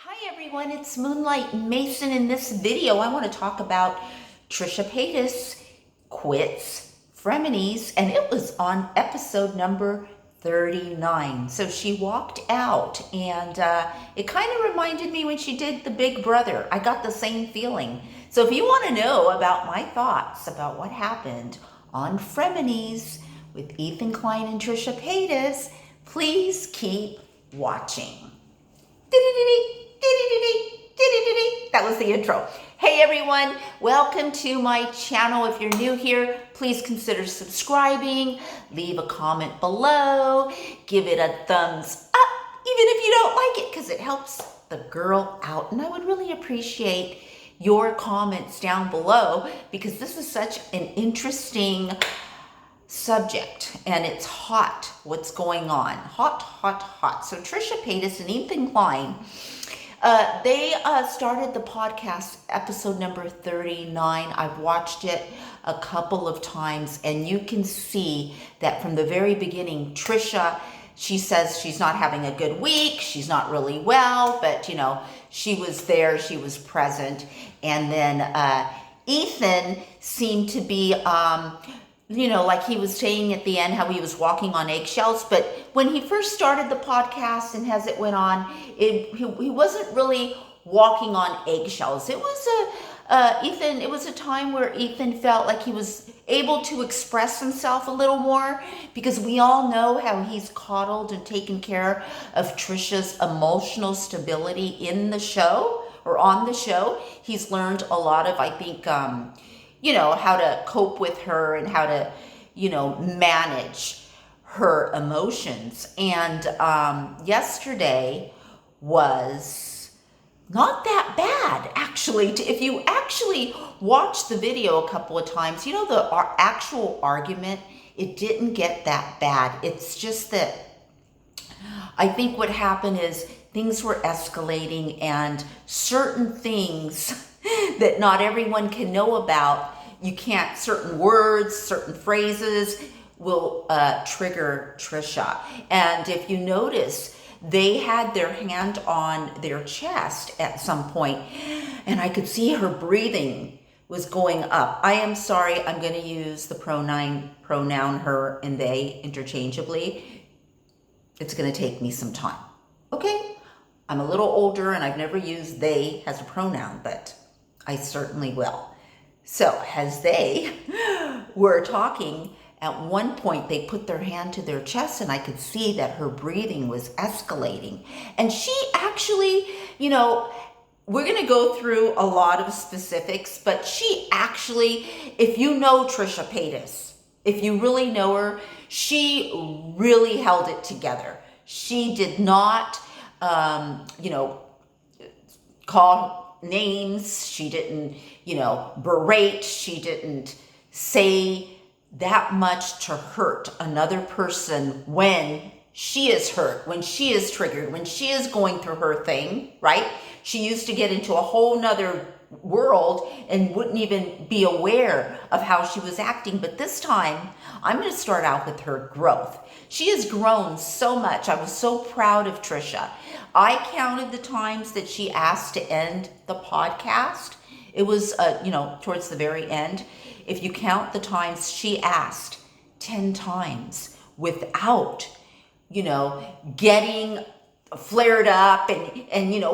Hi everyone, it's Moonlight Mason. In this video, I want to talk about Trisha Paytas, QUITS, Frenemies, and it was on episode number 39. So she walked out and it kind of reminded me when she did the Big Brother. I got the same feeling. So if you want to know about my thoughts about what happened on Frenemies with Ethan Klein and Trisha Paytas, please keep watching. That was the intro. Hey everyone, welcome to my channel. If you're new here, please consider subscribing, leave a comment below, give it a thumbs up, even if you don't like it, because it helps the girl out. And I would really appreciate your comments down below, because this is such an interesting subject and it's hot what's going on. Hot. So Trisha Paytas and Ethan Klein, they started the podcast episode number 39. I've watched it a couple of times and you can see that from the very beginning, Trisha, she says she's not having a good week, she's not really well, but you know, she was there, she was present. And then Ethan seemed to be like he was saying at the end how he was walking on eggshells. But when he first started the podcast and as it went on, he wasn't really walking on eggshells. It was it was a time where Ethan felt like he was able to express himself a little more, because we all know how he's coddled and taken care of Trisha's emotional stability in the show or on the show. He's learned a lot of, I think, how to cope with her and how to, manage her emotions. And yesterday was not that bad, actually. If you actually watch the video a couple of times, the actual argument, it didn't get that bad. It's just that I think what happened is things were escalating and certain things that not everyone can know about, certain words, certain phrases will trigger Trisha. And if you notice, they had their hand on their chest at some point, and I could see her breathing was going up. I am sorry, I'm going to use the pronoun her and they interchangeably. It's going to take me some time. Okay? I'm a little older and I've never used they as a pronoun, but I certainly will. So as they were talking, at one point they put their hand to their chest and I could see that her breathing was escalating. And she actually, we're going to go through a lot of specifics, but she actually, if you know Trisha Paytas, if you really know her, she really held it together. She did not, call names. She didn't, berate. She didn't say that much to hurt another person when she is hurt, when she is triggered, when she is going through her thing, right? She used to get into a whole nother world and wouldn't even be aware of how she was acting. But this time, I'm going to start out with her growth. She has grown so much. I was so proud of Trisha. I counted the times that she asked to end the podcast. It was, towards the very end. If you count the times she asked, 10 times without, getting flared up and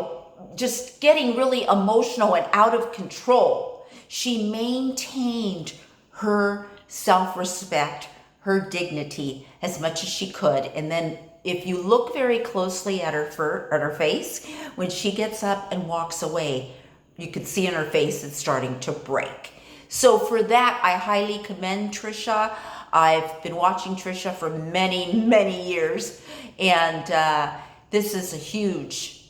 just getting really emotional and out of control. She maintained her self-respect, her dignity as much as she could. And then if you look very closely at her face, when she gets up and walks away, you could see in her face it's starting to break. So for that, I highly commend Trisha. I've been watching Trisha for many, many years. And this is a huge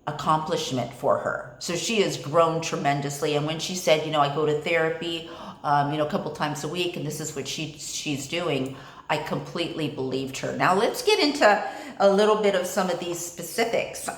accomplishment for her. So she has grown tremendously. And when she said, I go to therapy, a couple times a week, and this is what she's doing, I completely believed her. Now let's get into a little bit of some of these specifics.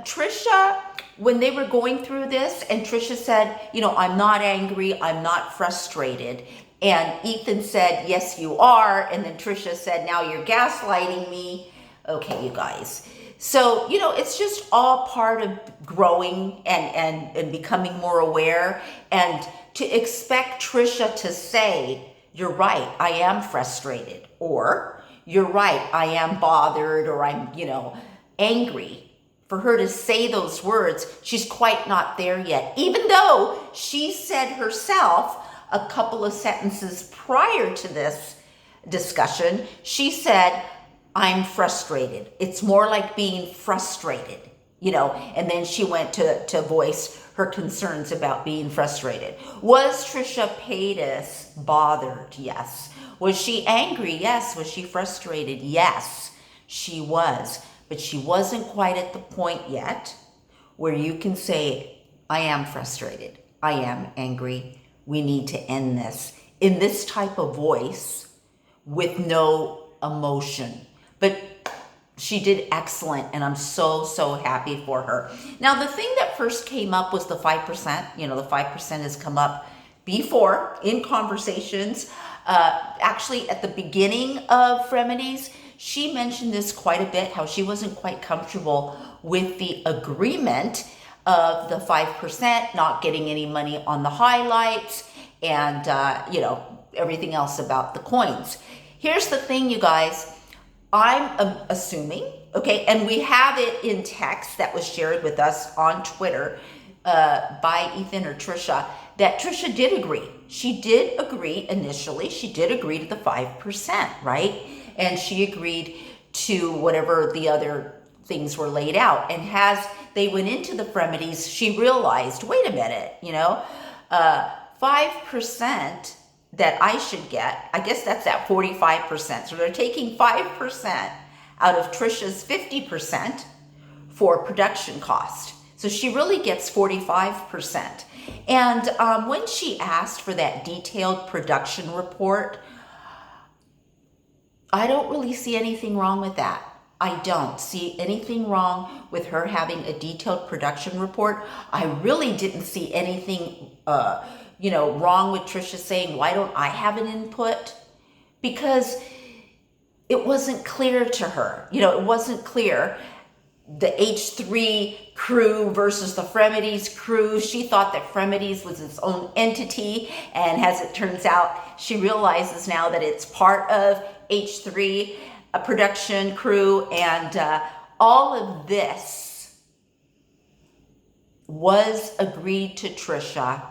Trisha, when they were going through this, and Trisha said, I'm not angry, I'm not frustrated. And Ethan said, yes, you are. And then Trisha said, now you're gaslighting me. Okay, you guys. So, it's just all part of growing and becoming more aware, and to expect Trisha to say, you're right, I am frustrated, or you're right, I am bothered, or I'm, angry. For her to say those words, she's quite not there yet, even though she said herself a couple of sentences prior to this discussion, she said, I'm frustrated. It's more like being frustrated, and then she went to voice her concerns about being frustrated. Was Trisha Paytas bothered? Yes. Was she angry? Yes. Was she frustrated? Yes, she was. But she wasn't quite at the point yet where you can say, I am frustrated. I am angry. We need to end this in this type of voice with no emotion. But she did excellent, and I'm so, so happy for her. Now, the thing that first came up was the 5%. The 5% has come up before in conversations. Actually, at the beginning of Frenemies, she mentioned this quite a bit, how she wasn't quite comfortable with the agreement of the 5%, not getting any money on the highlights, and, everything else about the coins. Here's the thing, you guys. I'm assuming, okay, and we have it in text that was shared with us on Twitter by Ethan or Trisha, that Trisha did agree. She did agree initially. She did agree to the 5%, right? And she agreed to whatever the other things were laid out. And as they went into the Frenemies, she realized, wait a minute, 5% that I should get, I guess that's at 45%. So they're taking 5% out of Trisha's 50% for production cost. So she really gets 45%. And when she asked for that detailed production report, I don't really see anything wrong with that. I don't see anything wrong with her having a detailed production report. I really didn't see anything wrong with Trisha saying, why don't I have an input? Because it wasn't clear to her. It wasn't clear. The H3 crew versus the Frenemies crew. She thought that Frenemies was its own entity. And as it turns out, she realizes now that it's part of H3, a production crew. And all of this was agreed to Trisha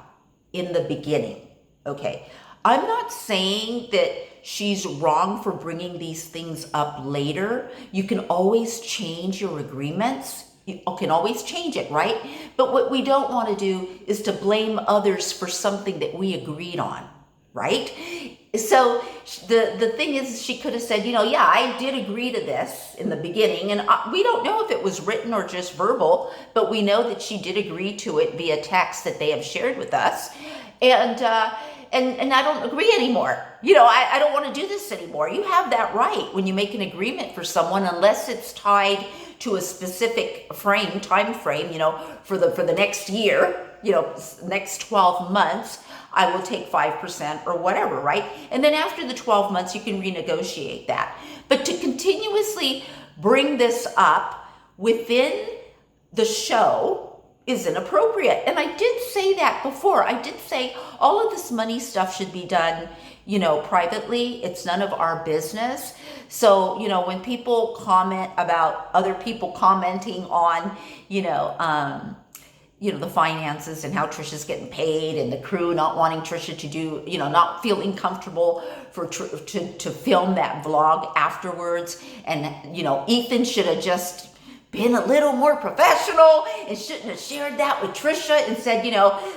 in the beginning. Okay, I'm not saying that she's wrong for bringing these things up later. You can always change your agreements. You can always change it, right? But what we don't want to do is to blame others for something that we agreed on, right? So the thing is, she could have said, yeah, I did agree to this in the beginning. And we don't know if it was written or just verbal, but we know that she did agree to it via text that they have shared with us. And I don't agree anymore. I don't want to do this anymore. You have that right when you make an agreement for someone, unless it's tied to a specific time frame, for the next year, next 12 months. I will take 5% or whatever, right? And then after the 12 months, you can renegotiate that. But to continuously bring this up within the show is inappropriate. And I did say that before. I did say all of this money stuff should be done, privately. It's none of our business. So, when people comment about other people commenting on, the finances and how Trisha's getting paid, and the crew not wanting Trisha to do, not feeling comfortable to film that vlog afterwards. And, Ethan should have just been a little more professional and shouldn't have shared that with Trisha and said,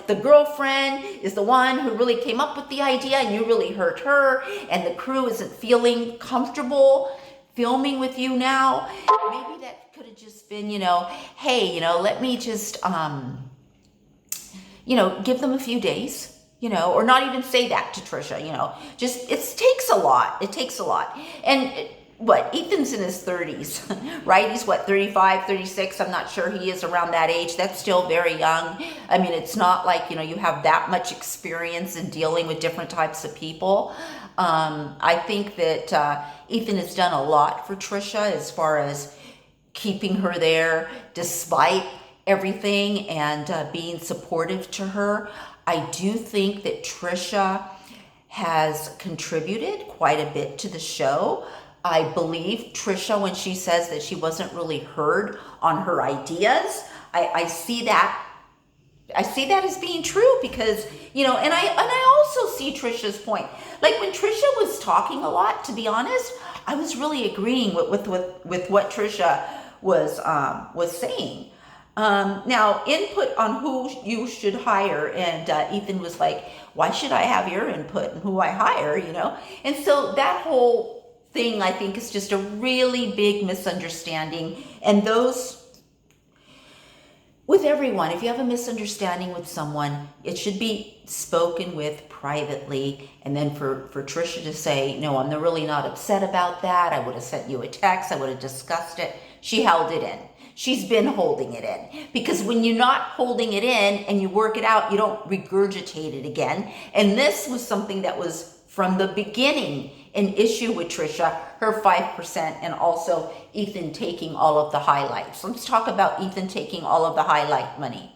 the girlfriend is the one who really came up with the idea and you really hurt her, and the crew isn't feeling comfortable filming with you now. Maybe that could have just been, hey, let me just, give them a few days, or not even say that to Trisha, just, it takes a lot. It takes a lot. And Ethan's in his 30s, right? He's 35, 36. I'm not sure he is around that age. That's still very young. I mean, it's not like, you have that much experience in dealing with different types of people. I think that Ethan has done a lot for Trisha as far as keeping her there despite everything and being supportive to her. I do think that Trisha has contributed quite a bit to the show. I believe Trisha when she says that she wasn't really heard on her ideas. I see that. I see that as being true because, you know, and I also see Trisha's point. Like when Trisha was talking a lot, to be honest, I was really agreeing with what Trisha was saying. Now, input on who you should hire, and Ethan was like, why should I have your input and who I hire, you know? And so that whole thing, I think, is just a really big misunderstanding. And those, with everyone, if you have a misunderstanding with someone, it should be spoken with privately. And then for Trisha to say, no, I'm really not upset about that. I would have sent you a text. I would have discussed it. She held it in. She's been holding it in, because when you're not holding it in and you work it out, you don't regurgitate it again. And this was something that was from the beginning an issue with Trisha, her 5%, and also Ethan taking all of the highlights. Let's talk about Ethan taking all of the highlight money.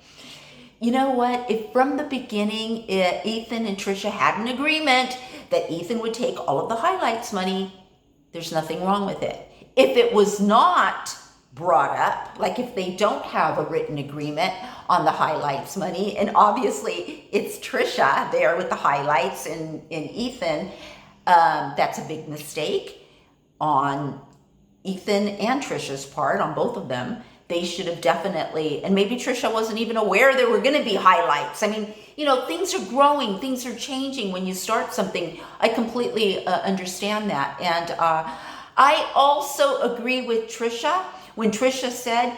You know what? If from the beginning, Ethan and Trisha had an agreement that Ethan would take all of the highlights money, there's nothing wrong with it. If it was not brought up, like if they don't have a written agreement on the highlights money, and obviously it's Trisha there with the highlights and Ethan, that's a big mistake on Ethan and Trisha's part, on both of them. They should have definitely, and maybe Trisha wasn't even aware there were going to be highlights. I mean, you know, things are growing, things are changing when you start something. I completely understand that. And I also agree with Trisha when Trisha said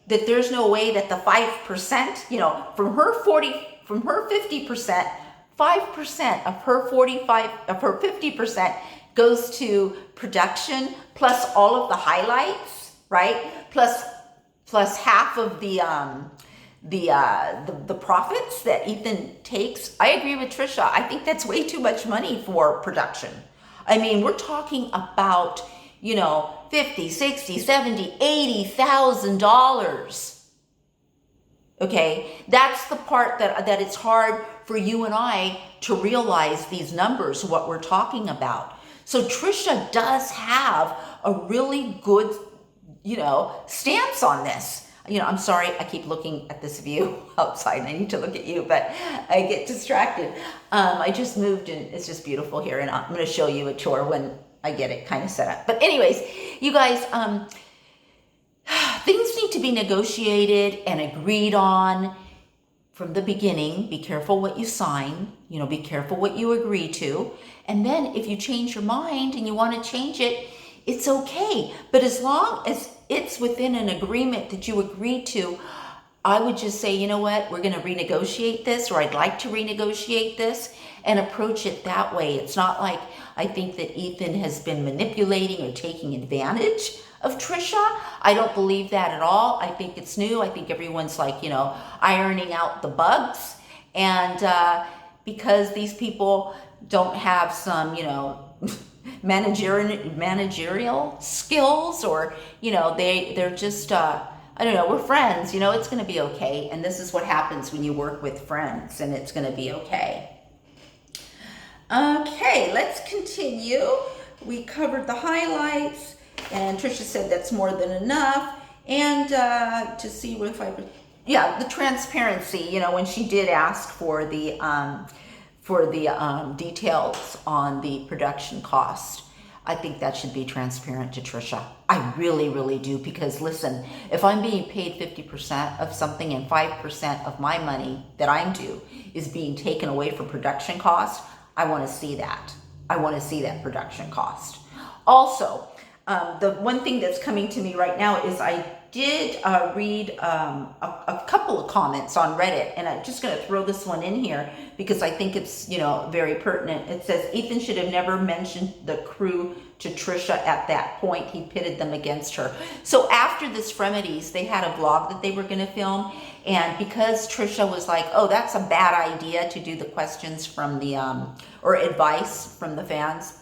that there's no way that the 5%, you know, from her 50%, 5% of her 50% goes to production, plus all of the highlights, right? Plus half of the profits that Ethan takes. I agree with Trisha. I think that's way too much money for production. I mean, we're talking about, you know, $50, $60, $70, $80,000. Okay, that's the part that it's hard for you and I to realize these numbers, what we're talking about. So Trisha does have a really good, you know, stance on this. You know, I'm sorry, I keep looking at this view outside and I need to look at you, but I get distracted. I just moved and it's just beautiful here, and I'm going to show you a tour when I get it kind of set up. But anyways, you guys, things need to be negotiated and agreed on from the beginning. Be careful what you sign, you know, be careful what you agree to. And then if you change your mind and you want to change it, it's okay. But as long as it's within an agreement that you agreed to, I would just say, you know what, we're going to renegotiate this, or I'd like to renegotiate this, and approach it that way. It's not like I think that Ethan has been manipulating or taking advantage of Trisha. I don't believe that at all. I think it's new. I think everyone's like, you know, ironing out the bugs. And because these people don't have some, you know, managerial skills, or, you know, they're just, I don't know, we're friends, you know, it's going to be okay. And this is what happens when you work with friends, and it's going to be okay. Okay, let's continue. We covered the highlights, and Trisha said that's more than enough. And to see what if I, yeah, the transparency, you know, when she did ask for the details on the production cost, I think that should be transparent to Trisha. I really, really do, because listen, if I'm being paid 50% of something and 5% of my money that I'm due is being taken away for production cost, I want to see that. I want to see that production cost. Also, The one thing that's coming to me right now is I did read a couple of comments on Reddit, and I'm just going to throw this one in here because I think it's, you know, very pertinent. It says, Ethan should have never mentioned the crew to Trisha at that point. He pitted them against her. So after this Frenemies, they had a vlog that they were going to film, and because Trisha was like, oh, that's a bad idea to do the questions from the, or advice from the fans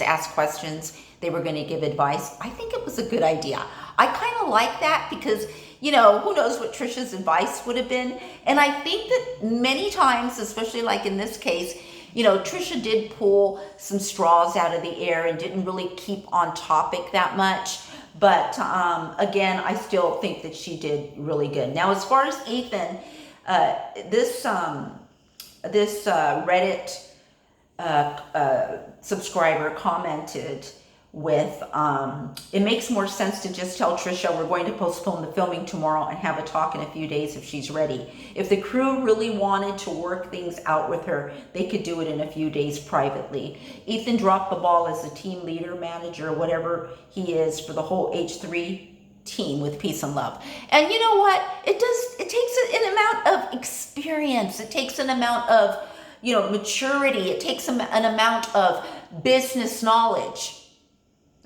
ask questions, they were going to give advice. I think it was a good idea. I kind of like that because, you know, who knows what Trisha's advice would have been. And I think that many times, especially like in this case, you know, Trisha did pull some straws out of the air and didn't really keep on topic that much. But again, I still think that she did really good. Now, as far as Ethan, this Reddit subscriber commented with, it makes more sense to just tell Trisha we're going to postpone the filming tomorrow and have a talk in a few days if she's ready. If the crew really wanted to work things out with her, they could do it in a few days privately. Ethan dropped the ball as a team leader, manager, whatever he is for the whole H3 team with peace and love. And you know what? It takes an amount of experience. It takes an amount of, you know, maturity. It takes an amount of business knowledge.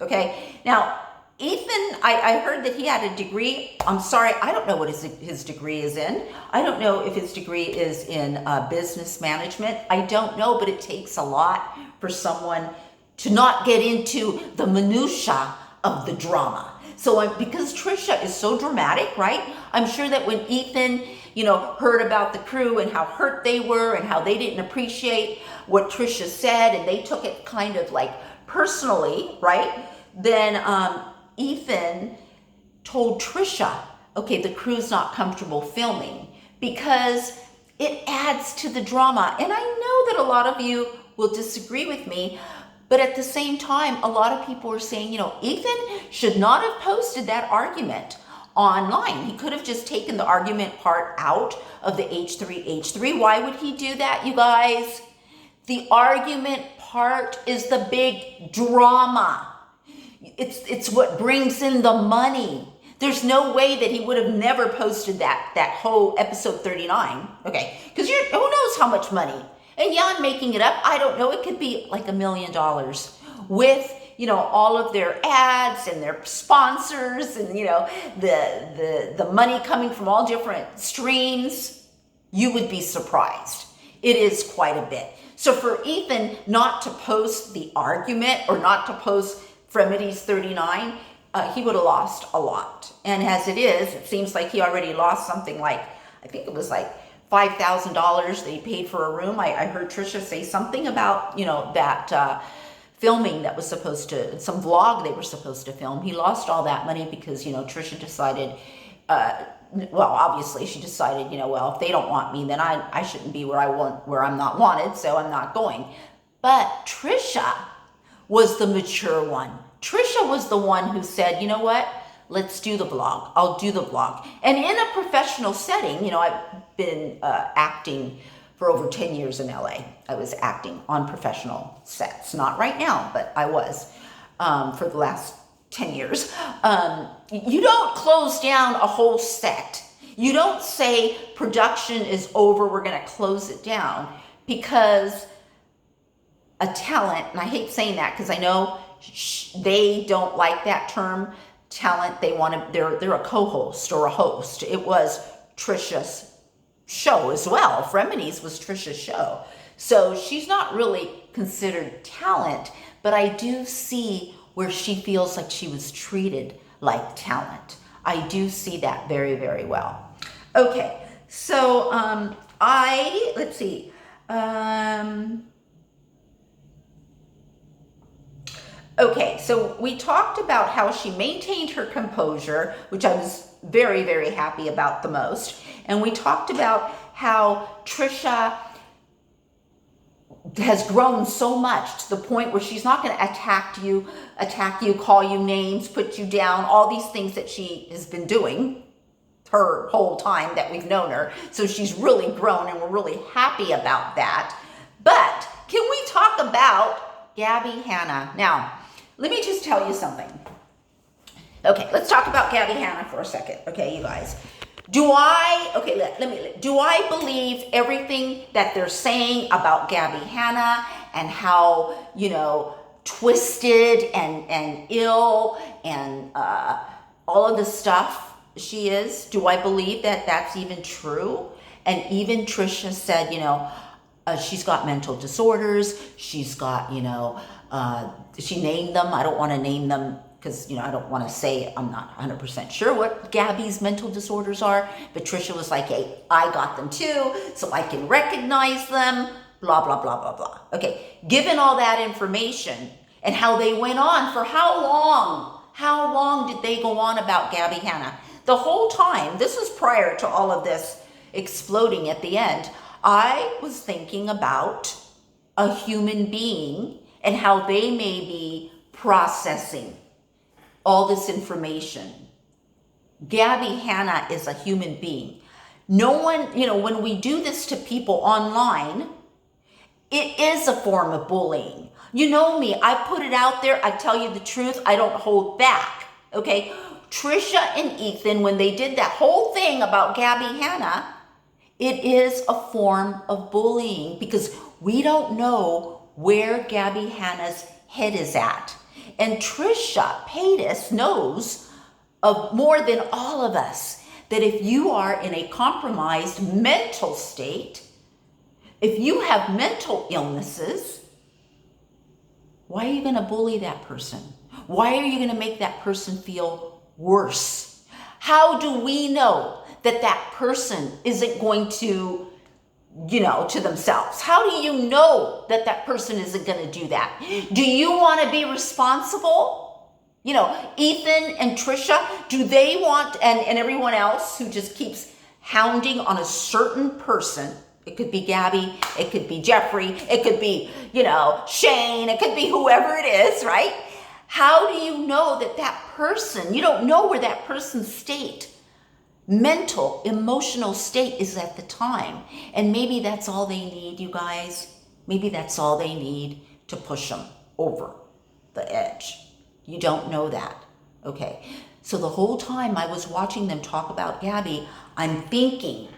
Okay, now Ethan, I heard that he had a degree. I'm sorry, I don't know what his degree is in. I don't know if his degree is in business management. I don't know, but it takes a lot for someone to not get into the minutia of the drama. So because Trisha is so dramatic, right? I'm sure that when Ethan, you know, heard about the crew and how hurt they were and how they didn't appreciate what Trisha said, and they took it kind of like personally, right? Then Ethan told Trisha, okay, the crew's not comfortable filming because it adds to the drama. And I know that a lot of you will disagree with me, but at the same time, a lot of people are saying, you know, Ethan should not have posted that argument online. He could have just taken the argument part out of the H3. Why would he do that, you guys? The argument part is the big drama. It's what brings in the money. There's no way that he would have never posted that whole episode 39. Okay, because who knows how much money? And yeah, I'm making it up. I don't know. It could be like $1 million with, you know, all of their ads and their sponsors and, you know, the money coming from all different streams. You would be surprised. It is quite a bit. So for Ethan not to post the argument or not to post Frenemies 39, he would have lost a lot. And as it is, it seems like he already lost something like, I think it was like $5,000 that he paid for a room. I heard Trisha say something about, you know, that filming that was supposed to, some vlog they were supposed to film. He lost all that money because, you know, Trisha decided, well, obviously she decided, you know, well, if they don't want me, then I shouldn't be where I'm not wanted, so I'm not going. But Trisha was the mature one. Trisha was the one who said, you know what? Let's do the vlog. I'll do the vlog. And in a professional setting, you know, I've been acting for over 10 years in LA. I was acting on professional sets. Not right now, but I was for the last 10 years. You don't close down a whole set. You don't say production is over, we're gonna close it down, because a talent, and I hate saying that because I know they don't like that term, talent. They want to, they're a co-host or a host. It was Trisha's show as well. Frenemies was Trisha's show. So she's not really considered talent, but I do see where she feels like she was treated like talent. I do see that very, very well. Okay, so let's see. Okay, so we talked about how she maintained her composure, which I was very, very happy about the most. And we talked about how Trisha has grown so much to the point where she's not going to attack you, call you names, put you down, all these things that she has been doing her whole time that we've known her. So she's really grown and we're really happy about that. But can we talk about Gabby Hanna? Now, let me just tell you something. Okay, let's talk about Gabby Hanna for a second. Okay, you guys. Do I believe everything that they're saying about Gabby Hanna and how, twisted and ill and all of the stuff she is? Do I believe that that's even true? And even Trisha said, she's got mental disorders. She's got, she named them. I don't want to name them because, I don't want to say, I'm not 100% sure what Gabby's mental disorders are. But Trisha was like, hey, I got them too, so I can recognize them, blah, blah, blah, blah, blah. Okay, given all that information and how they went on for how long? How long did they go on about Gabby Hanna? The whole time, this was prior to all of this exploding at the end, I was thinking about a human being and how they may be processing all this information. Gabby Hanna is a human being. No one, when we do this to people online, it is a form of bullying. You know me, I put it out there, I tell you the truth, I don't hold back, okay? Trisha and Ethan, when they did that whole thing about Gabby Hanna, it is a form of bullying because we don't know where Gabby Hanna's head is at. And Trisha Paytas knows of more than all of us that if you are in a compromised mental state, if you have mental illnesses, why are you going to bully that person? Why are you going to make that person feel worse? How do we know that that person isn't going to, to themselves? How do you know that that person isn't going to do that? Do you want to be responsible? Ethan and Trisha, do they want, and everyone else who just keeps hounding on a certain person? It could be Gabby, it could be Jeffrey, it could be, Shane, it could be whoever it is, right? How do you know that that person, you don't know where that person's state, mental, emotional state is at the time. And maybe that's all they need, you guys. Maybe that's all they need to push them over the edge. You don't know that. Okay. So the whole time I was watching them talk about Gabby, I'm thinking,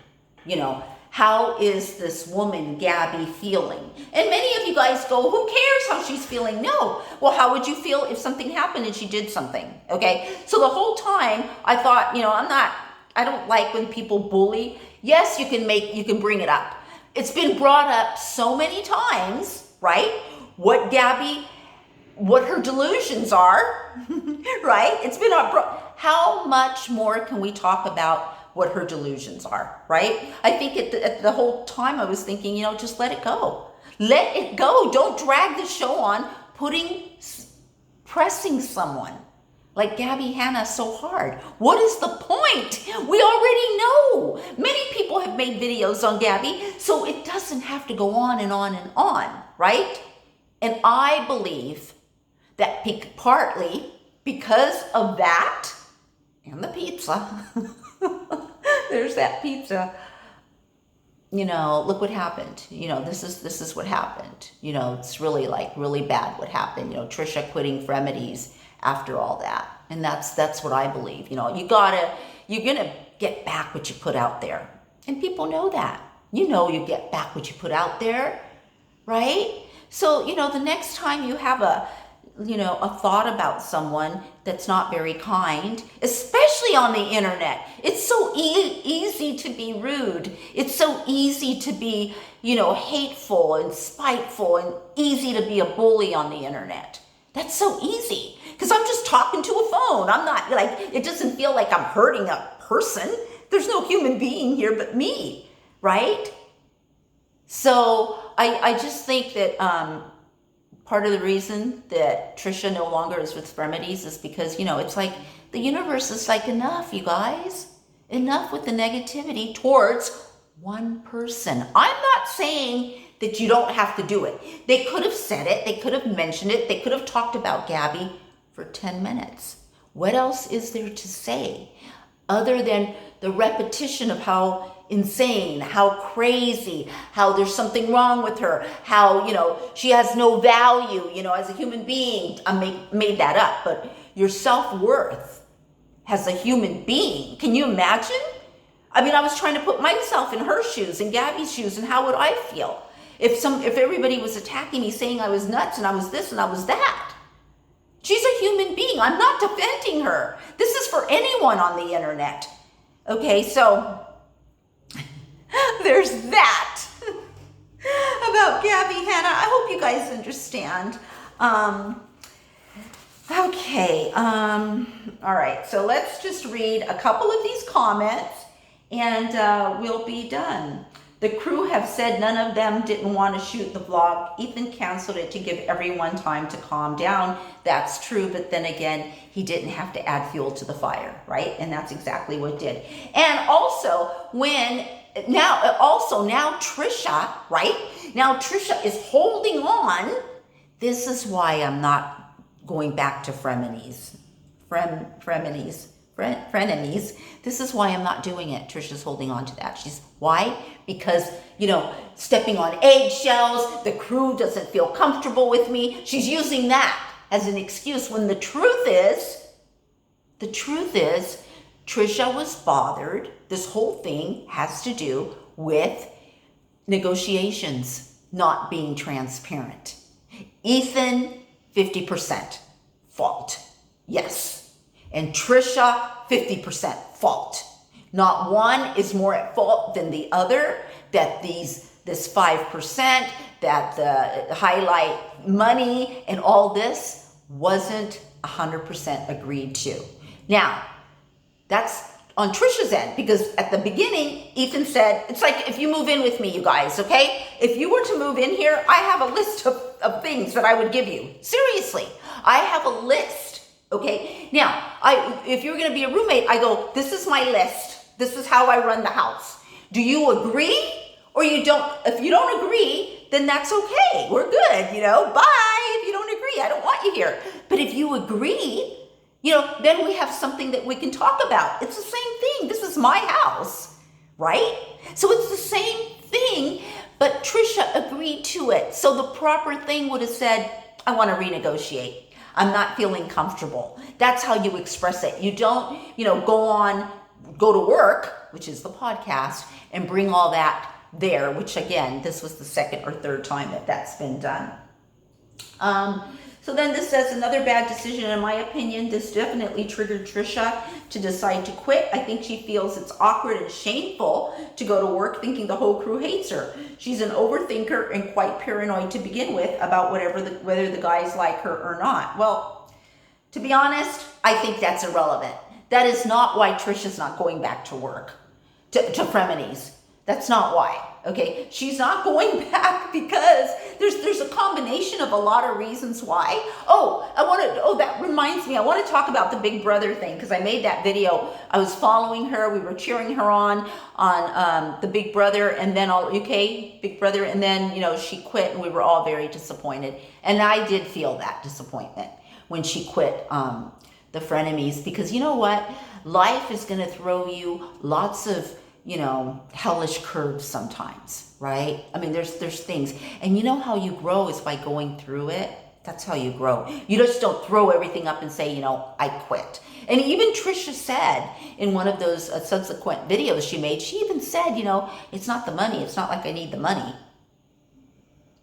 how is this woman, Gabby, feeling? And many of you guys go, who cares how she's feeling? No. Well, how would you feel if something happened and she did something? Okay. So the whole time I thought, I don't like when people bully. Yes, you can bring it up. It's been brought up so many times, right? What her delusions are, right? It's been how much more can we talk about what her delusions are, right? I think at the whole time I was thinking, just let it go. Let it go. Don't drag the show on pressing someone like Gabby Hanna so hard. What is the point? We already know. Many people have made videos on Gabby, so it doesn't have to go on and on and on, right? And I believe that partly because of that and the pizza, there's that pizza, look what happened. This is what happened. It's really really bad what happened. Trisha quitting Frenemies after all that. And that's what I believe. You're gonna get back what you put out there. And people know that. You get back what you put out there, right? So, the next time you have a thought about someone that's not very kind, especially on the internet. It's so easy to be rude. It's so easy to be, hateful and spiteful and easy to be a bully on the internet. That's so easy because I'm just talking to a phone. I'm not it doesn't feel like I'm hurting a person. There's no human being here but me, right? So I just think that part of the reason that Trisha no longer is with Frenemies is because, it's like the universe is like, enough, you guys. Enough with the negativity towards one person. I'm not saying that you don't have to do it. They could have said it. They could have mentioned it. They could have talked about Gabby for 10 minutes. What else is there to say other than the repetition of how insane, how crazy, how there's something wrong with her, how, she has no value, as a human being. I made that up, but your self-worth as a human being. Can you imagine? I mean, I was trying to put myself in her shoes and Gabby's shoes, and how would I feel if everybody was attacking me, saying I was nuts and I was this and I was that? She's a human being. I'm not defending her. This is for anyone on the internet. Okay, so there's that about Gabby, Hannah. I hope you guys understand. Okay, all right, so let's just read a couple of these comments and we'll be done. The crew have said none of them didn't want to shoot the vlog. Ethan canceled it to give everyone time to calm down. That's true, but then again, he didn't have to add fuel to the fire, right? And that's exactly what did. And also, now Trisha, right? Now Trisha is holding on. This is why I'm not going back to Frenemies. Frenemies. This is why I'm not doing it. Trisha's holding on to that. Why? Because, stepping on eggshells, the crew doesn't feel comfortable with me. She's using that as an excuse when the truth is, Trisha was bothered. This whole thing has to do with negotiations not being transparent. Ethan, 50% fault. Yes. And Trisha, 50% fault. Not one is more at fault than the other, that this 5%, that the highlight money and all this wasn't 100% agreed to. Now, that's on Trisha's end, because at the beginning, Ethan said, it's like if you move in with me, you guys, okay? If you were to move in here, I have a list of things that I would give you. Seriously, I have a list. Okay, now, if you're gonna be a roommate, I go, this is my list. This is how I run the house. Do you agree or you don't? If you don't agree, then that's okay. We're good, bye. If you don't agree, I don't want you here. But if you agree, then we have something that we can talk about. It's the same thing. This is my house, right? So it's the same thing, but Trisha agreed to it. So the proper thing would have said, I want to renegotiate. I'm not feeling comfortable. That's how you express it. You don't, go to work, which is the podcast, and bring all that there, which again, this was the second or third time that's been done. So then this says, another bad decision, in my opinion. This definitely triggered Trisha to decide to quit. I think she feels it's awkward and shameful to go to work thinking the whole crew hates her. She's an overthinker and quite paranoid to begin with about whether the guys like her or not. Well, to be honest, I think that's irrelevant. That is not why Trisha's not going back to work, to Frenemies. That's not why. Okay, she's not going back because there's a combination of a lot of reasons why. That reminds me, I want to talk about the Big Brother thing, because I made that video. I was following her, we were cheering her on the Big Brother, and then Big Brother, and then she quit, and we were all very disappointed. And I did feel that disappointment when she quit the Frenemies, because you know what? Life is going to throw you lots of hellish curves sometimes, right? I mean, there's things, and you know how you grow is by going through it. That's how you grow. You just don't throw everything up and say, I quit. And even Trisha said in one of those subsequent videos she made, she even said, it's not the money. It's not like I need the money.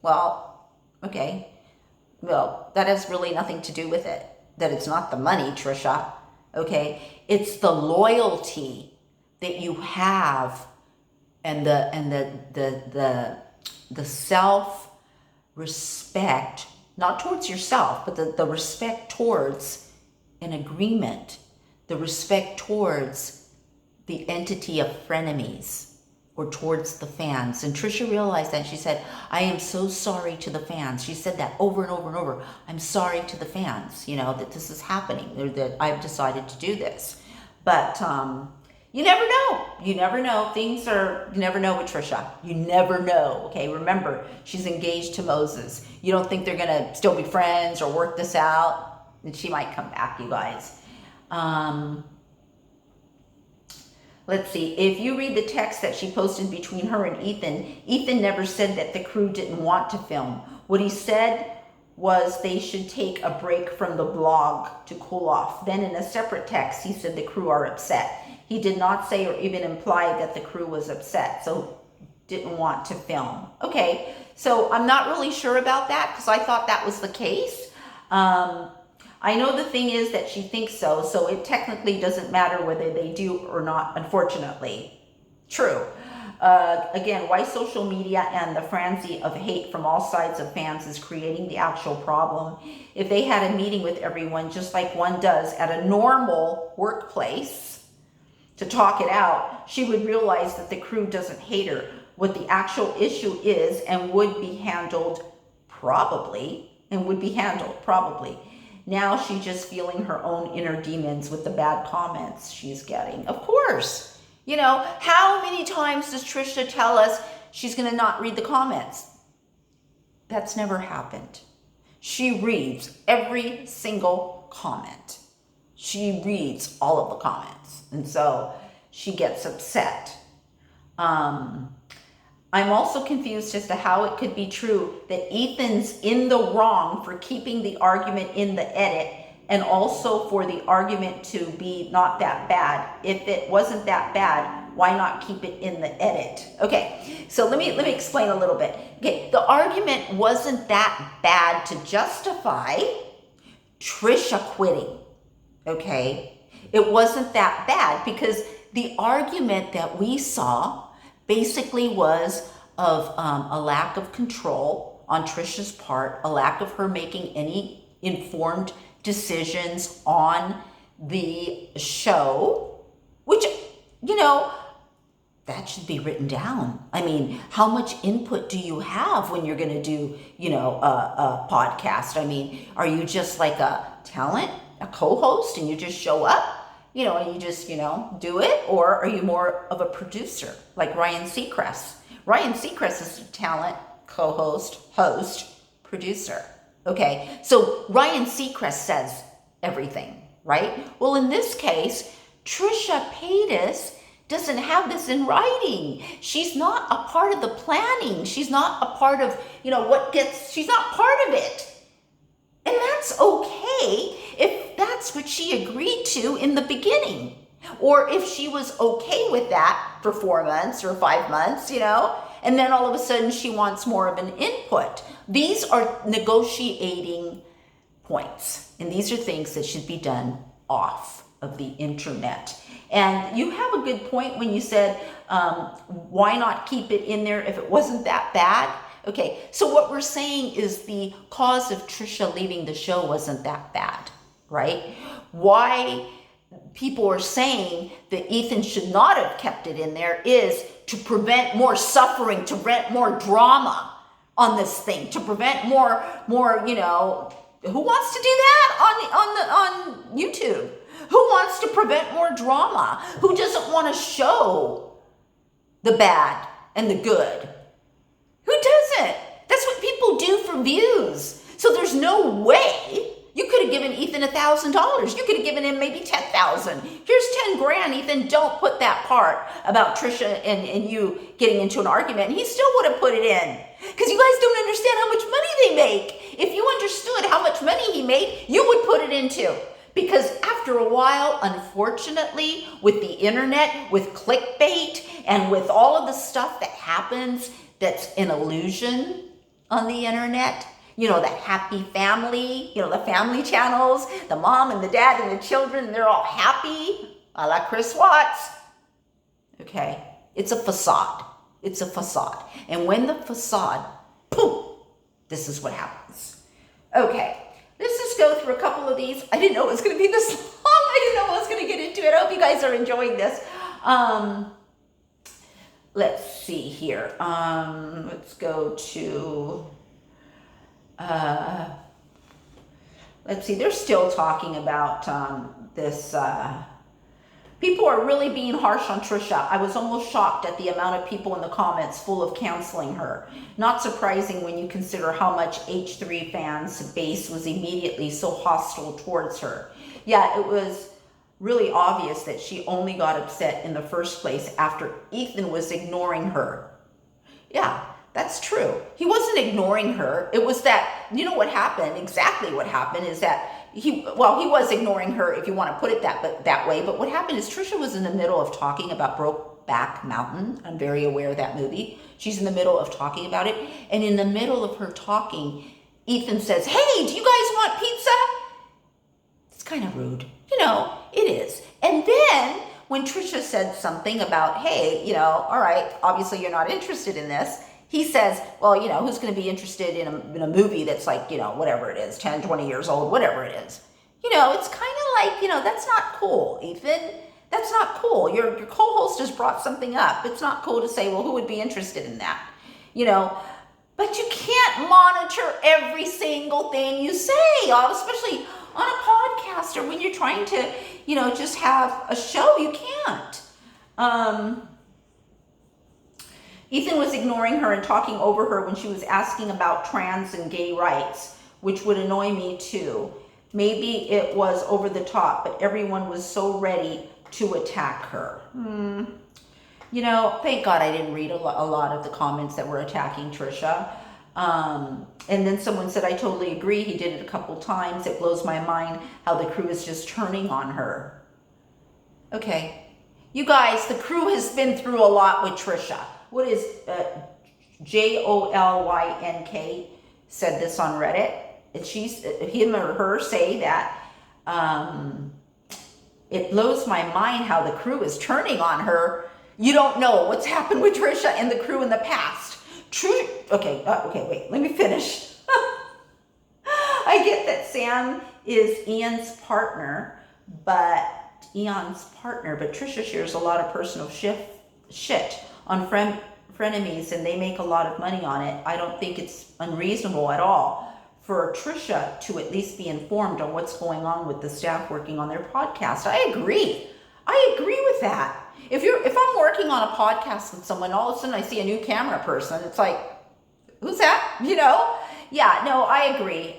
Well, okay. Well, that has really nothing to do with it, that it's not the money, Trisha. Okay. It's the loyalty that you have, and the self-respect, not towards yourself, but the respect towards an agreement, the respect towards the entity of Frenemies, or towards the fans. And Trisha realized that. She said, I am so sorry to the fans. She said that over and over and over. I'm sorry to the fans, that this is happening, or that I've decided to do this. But you never know. You never know. You never know with Trisha. You never know. Okay, remember, she's engaged to Moses. You don't think they're going to still be friends or work this out? And she might come back, you guys. Let's see. If you read the text that she posted between her and Ethan, Ethan never said that the crew didn't want to film. What he said was they should take a break from the blog to cool off. Then in a separate text, he said the crew are upset. He did not say or even imply that the crew was upset, so didn't want to film. Okay, so I'm not really sure about that because I thought that was the case. I know the thing is that she thinks so it technically doesn't matter whether they do or not, unfortunately. True. Again, why social media and the frenzy of hate from all sides of fans is creating the actual problem. If they had a meeting with everyone, just like one does at a normal workplace, to talk it out, she would realize that the crew doesn't hate her. What the actual issue is and would be handled probably. Now she's just feeling her own inner demons with the bad comments she's getting. Of course. You know, how many times does Trisha tell us she's going to not read the comments? That's never happened. She reads every single comment. She reads all of the comments. And so she gets upset. I'm also confused as to how it could be true that Ethan's in the wrong for keeping the argument in the edit and also for the argument to be not that bad. If it wasn't that bad, why not keep it in the edit? Okay, so let me explain a little bit. Okay, the argument wasn't that bad to justify Trisha quitting. Okay, it wasn't that bad because the argument that we saw basically was of a lack of control on Trisha's part, a lack of her making any informed decisions on the show, which, you know, that should be written down. I mean, how much input do you have when you're going to do, you know, a podcast? I mean, are you just like a talent, a co-host, and you just show up, you know, and you just, you know, do it? Or are you more of a producer like Ryan Seacrest? Ryan Seacrest is a talent, co-host, host, producer. Okay, so Ryan Seacrest says everything, right? Well, in this case, Trisha Paytas doesn't have this in writing. She's not a part of the planning. She's not a part of, you know, she's not part of it. And that's okay if that's what she agreed to in the beginning. Or if she was okay with that for 4 months or 5 months, you know, and then all of a sudden she wants more of an input. These are negotiating points, and these are things that should be done off of the internet. And you have a good point when you said, why not keep it in there if it wasn't that bad? Okay, so what we're saying is the cause of Trisha leaving the show wasn't that bad, right? Why people are saying that Ethan should not have kept it in there is to prevent more suffering, to prevent more drama on this thing, to prevent more, you know, who wants to do that on YouTube? Who wants to prevent more drama? Who doesn't want to show the bad and the good? Who doesn't? That's what people do for views. So there's no way you could have given Ethan $1,000. You could have given him maybe 10,000. Here's 10 grand, Ethan. Don't put that part about Trisha and you getting into an argument. And he still would have put it in. Because you guys don't understand how much money they make. If you understood how much money he made, you would put it in too. Because after a while, unfortunately, with the internet, with clickbait, and with all of the stuff that happens that's an illusion on the internet, you know, the happy family, you know, the family channels, the mom and the dad and the children, they're all happy, a la Chris Watts. Okay, it's a facade. It's a facade. And when the facade, poof, this is what happens. Okay, let's just go through a couple of these. I didn't know it was going to be this long. I didn't know I was going to get into it. I hope you guys are enjoying this. Let's see here. Let's go to... let's see, they're still talking about this. People are really being harsh on Trisha. I was almost shocked at the amount of people in the comments full of canceling her. Not surprising when you consider how much H3 fans base was immediately so hostile towards her. Yeah, it was really obvious that she only got upset in the first place after Ethan was ignoring her. Yeah, That's true. He wasn't ignoring her. It was that, you know what happened? Exactly what happened is that he was ignoring her, if you want to put it that way. But what happened is Trisha was in the middle of talking about Brokeback Mountain. I'm very aware of that movie. She's in the middle of talking about it. And in the middle of her talking, Ethan says, hey, do you guys want pizza? It's kind of rude. You know, it is. And then when Trisha said something about, hey, you know, all right, obviously you're not interested in this. He says, well, you know, who's going to be interested in a movie that's like, you know, whatever it is, 10, 20 years old, whatever it is. You know, it's kind of like, you know, that's not cool, Ethan. That's not cool. Your co-host just brought something up. It's not cool to say, well, who would be interested in that? You know, but you can't monitor every single thing you say, especially on a podcast or when you're trying to, you know, just have a show. You can't. Ethan was ignoring her and talking over her when she was asking about trans and gay rights, which would annoy me too. Maybe it was over the top, but everyone was so ready to attack her. You know, thank God I didn't read a lot of the comments that were attacking Trisha. And then someone said, I totally agree. He did it a couple times. It blows my mind how the crew is just turning on her. Okay. You guys, the crew has been through a lot with Trisha. What is JOLYNK said this on Reddit. She's him or her say that it blows my mind how the crew is turning on her. You don't know what's happened with Trisha and the crew in the past. Okay, wait, let me finish. I get that Sam is Ian's partner, but Trisha shares a lot of personal shit on Frenemies, and they make a lot of money on it. I don't think it's unreasonable at all for Trisha to at least be informed on what's going on with the staff working on their podcast. I agree with that. If I'm working on a podcast with someone, all of a sudden I see a new camera person, it's like, who's that? You know? Yeah, no, I agree.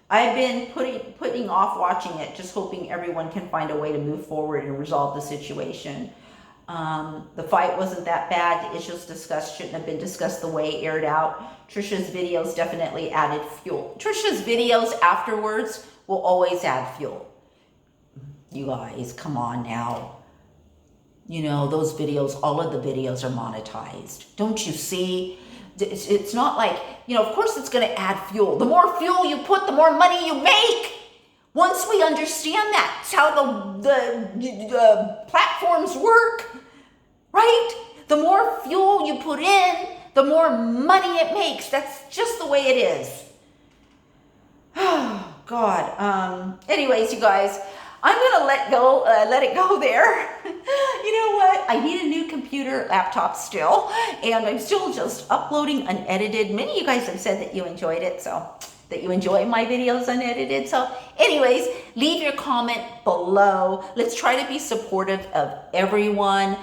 I've been putting off watching it, just hoping everyone can find a way to move forward and resolve the situation. The fight wasn't that bad. The issues discussed shouldn't have been discussed the way it aired out. Trisha's videos definitely added fuel. Trisha's videos afterwards will always add fuel. You guys, come on now. You know, those videos, all of the videos are monetized. Don't you see? It's not like, you know, of course it's going to add fuel. The more fuel you put, the more money you make. Once we understand that, it's how the platforms work, right? The more fuel you put in, the more money it makes. That's just the way it is. Oh, God. Anyways, you guys, I'm going to let it go there. You know what? I need a new computer laptop still, and I'm still just uploading unedited. Many of you guys have said that you enjoyed it, so that you enjoy my videos unedited. So anyways, leave your comment below. Let's try to be supportive of everyone.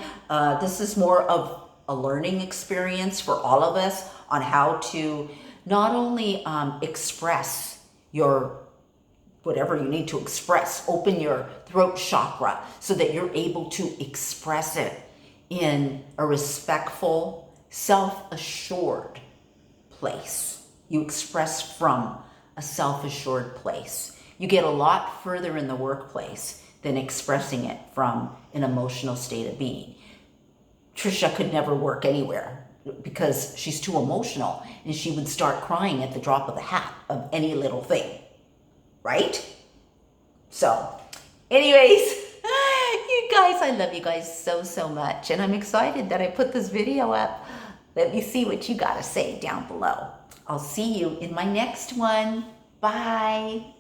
This is more of a learning experience for all of us on how to not only express your whatever you need to express, open your throat chakra so that you're able to express it in a respectful, self-assured place. You express from a self-assured place. You get a lot further in the workplace than expressing it from an emotional state of being. Trisha could never work anywhere because she's too emotional, and she would start crying at the drop of a hat of any little thing. Right? So, anyways, you guys, I love you guys so much. And I'm excited that I put this video up. Let me see what you got to say down below. I'll see you in my next one. Bye.